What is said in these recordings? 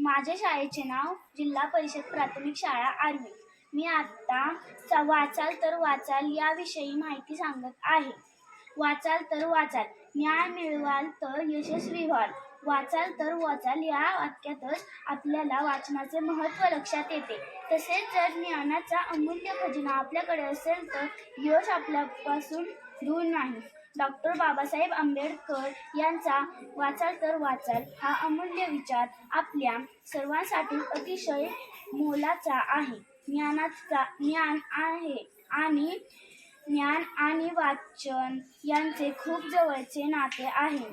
माझ्या शाळेचे नाव जिल्हा परिषद प्राथमिक शाळा आर्वी. मी आता वाचाल तर वाचाल याविषयी माहिती सांगत आहे. वाचाल तर वाचाल, ज्ञान मिळवाल तर यशस्वी व्हाल. वाचाल तर वाचाल या वाक्यातच आपल्याला वाचनाचे महत्त्व लक्षात येते. तसेच जर ज्ञानाचा अमूल्य खजिना आपल्याकडे असेल तर यश आपल्यापासून दूर नाही. डॉक्टर बाबासाहेब आंबेडकर यांचा वाचाल तर वाचाल हा अमूल्य विचार आपल्या सर्वांसाठी अतिशय मोलाचा आहे. ज्ञान आणि वाचन यांचे खूप जवळचे नाते आहे.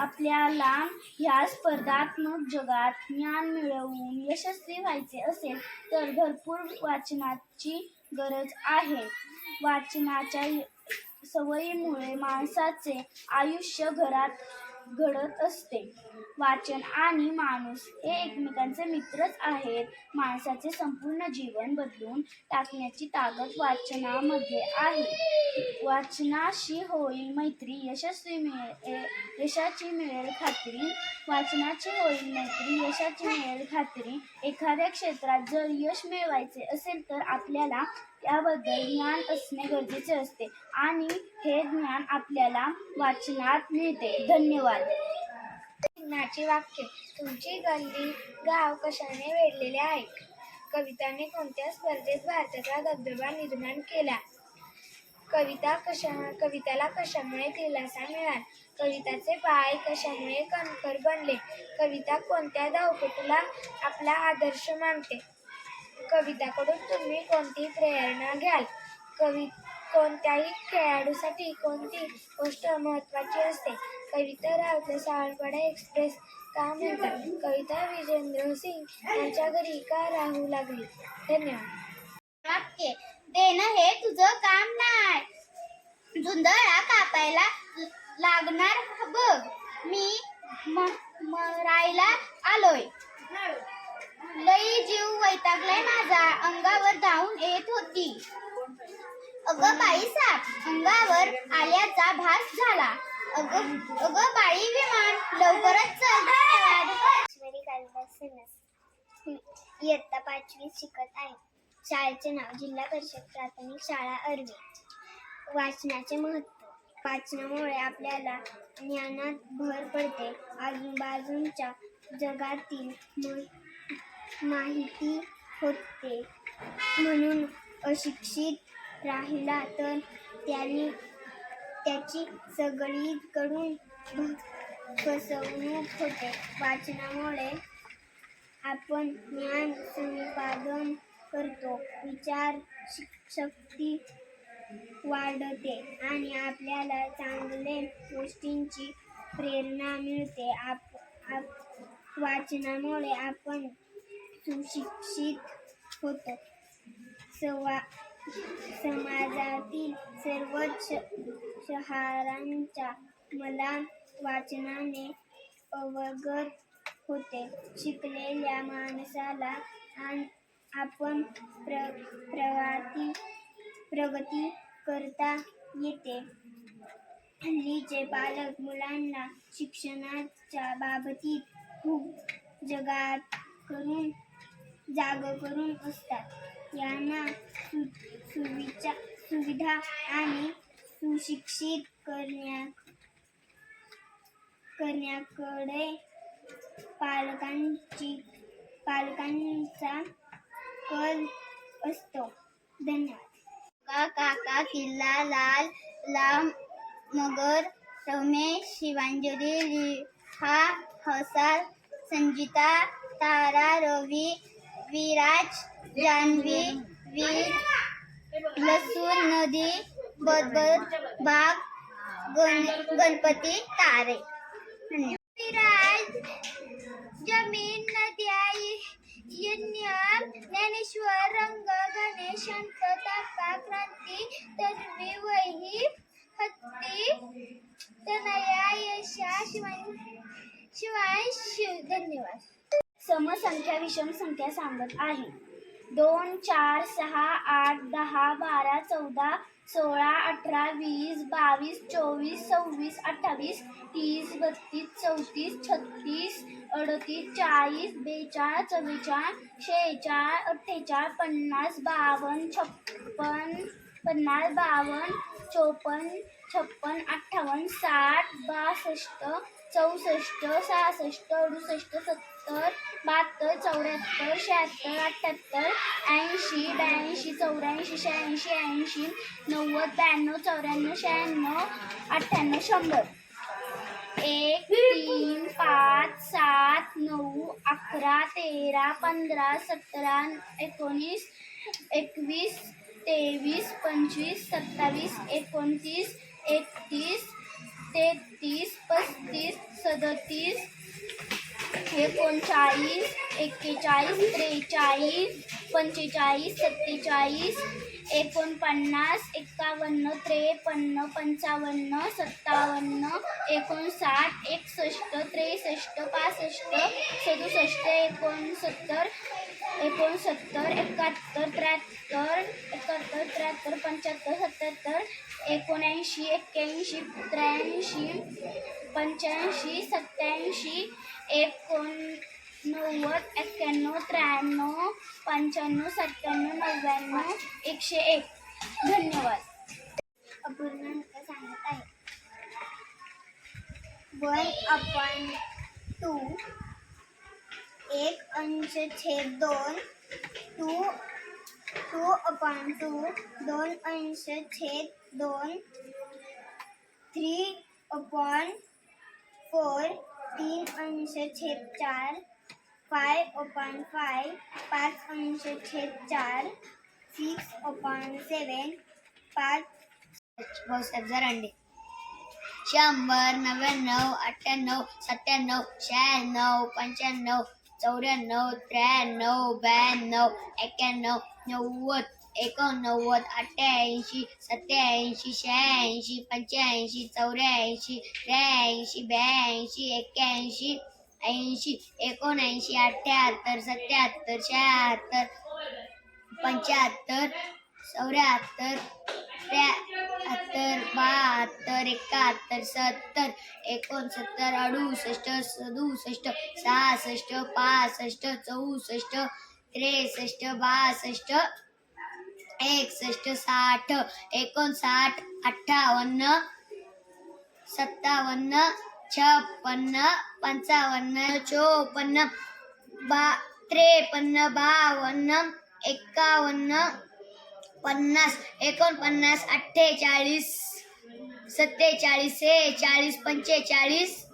आपल्याला ह्या स्पर्धात्मक जगात ज्ञान मिळवून यशस्वी व्हायचे असेल तर भरपूर वाचनाची गरज आहे. वाचनाच्या सवयीमुळे माणसाचे आयुष्य घडत असते. वाचन आणि माणूस हे एकमेकांचे मित्रच आहेत. माणसाचे संपूर्ण जीवन बदलून टाकण्याची ताकद वाचनामध्ये आहे. वाचनाशी होईल मैत्री, यशाची मिळेल खात्री. वाचनाची होईल मैत्री, यशाची मिळेल खात्री. एखाद्या क्षेत्रात जर यश मिळवायचे असेल तर आपल्याला त्याबद्दल ज्ञान असणे गरजेचे असते आणि हे ज्ञान आपल्याला वाचनात मिळते. धन्यवाद. वाक्य. तुमची गल्ली गाव कशाने वेढलेले आहे? कविताने कोणत्या स्पर्धेत भारताचा दबदबा निर्माण केला? कविताला कशामुळे दिलासा मिळाला? कविताचे पाय कशामुळे कणखर बनले? कविता कोणत्या धावपटूला आपला आदर्श मानते? कविताकडून तुम्ही कोणती प्रेरणा घ्याल? कोणत्याही खेळाडूसाठी कोणती गोष्ट महत्त्वाची असते? कविता रावला सावरपाडा एक्सप्रेस का म्हणतात? कविता विजेंद्र सिंग यांच्या घरी का राहू लागली? धन्यवाद. वाक्य. देणं हे तुझं काम नाही, जुंधळा कापायला लागणार बघ. मी मरायला आलोय. लई जीव वैतागलाय माझा, अंगावर धावून येत होती. अगं बाई साप, अंगावर आल्याचा भास झाला. अगं बाई विमान, लवकरच चल. इयत्ता 5वी शिकत आहे. शाळेचे नाव जिल्हा परिषद प्राथमिक शाळा आर्वी. वाचनाचे महत्त्व. वाचनामुळे आपल्याला ज्ञानात भर पडते. आजूबाजूच्या जगातील माहिती होते. म्हणून अशिक्षित राहिला तर त्याची सगळीकडून फसवणूक होते. वाचनामुळे आपण ज्ञान संपादन करतो, विचारशक्ती वाढते आणि आपल्याला चांगल्या गोष्टींची प्रेरणा मिळते. वाचनामुळे आपण सुशिक्षित होतो. समाजातील सर्वच शहरांच्या मला वाचनाने अवगत होते. शिकलेल्या माणसाला आपण प्रगती करता येते. हल्लीचे पालक मुलांना शिक्षणाच्या बाबतीत खूप जाग करून असतात. यांना सुविधा आणि सुशिक्षित करण्याकडे पालकांचा कल असतो. धन्यवाद. काका किल्ला लाल मगर रमेश शिवांजली लिहा हसार संजिता तारा रवी विराज जान्हवी वीर लसूण नदी बदबद बाग गणपती तारे. विराज जमीन नद्या ज्ञानेश्वर रंग गणेश ताका क्रांती तन्वी वही हत्ती तनया यशा शिवांश. धन्यवाद. समसंख्या विषम संख्या सांगत आहे. 2 4 6 8 10 12 14 16 18 20 22 24 26 28 30 32 34 36 38 40 42 44 46 47 48 50 52 56 50 52 54 56 58 60 62 64 66 67 70 72 74 76 78 80 82 84 86 87 88 90 92 93 94 95 96 1 3 5 7 9 11 13 15 17 19 21 23 25 27 29 31 33 35 37 39 41 43 45 47 49 51 53 55 57 59 61 63 65 67 69 71 73 71 75 77 79 81 83 85 87 89 91 93 95 97 99 101. धन्यवाद. अपूर्ण अंक सांगत आहे. 1/2 1 अंश छेद 2 2/2 2 अंश छेद 2 3/4 3 अंश छेद 4 5/5 5 अंश छेद 4 6/7 5 भाऊसाहेब जरांडे. 100 99 98 97 96 95 94 93 92 91 90 89 88 87 86 85 84 83 82 81 80 89 78 77 76 75 74 73 72 71 70 69 68 67 66 65 64 63 62 61 60 59 58 57 56 55 54 53 52 51 50 49 48 47 46 45 44 43 42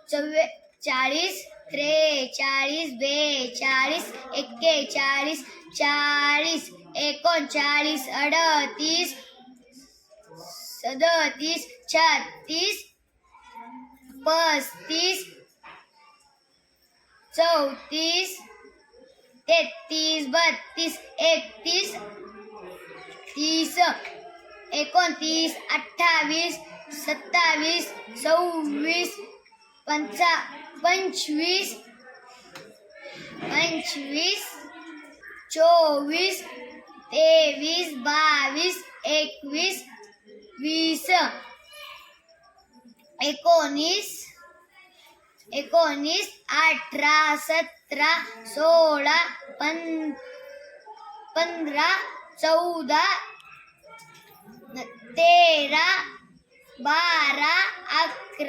41 40 39 38 37 36 35 34 33 32 31 30 29 28 27 26 25 24 23 22 21 20 19 18 17 16 15 14 13 12 11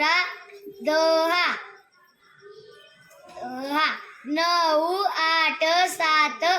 10 9 8 7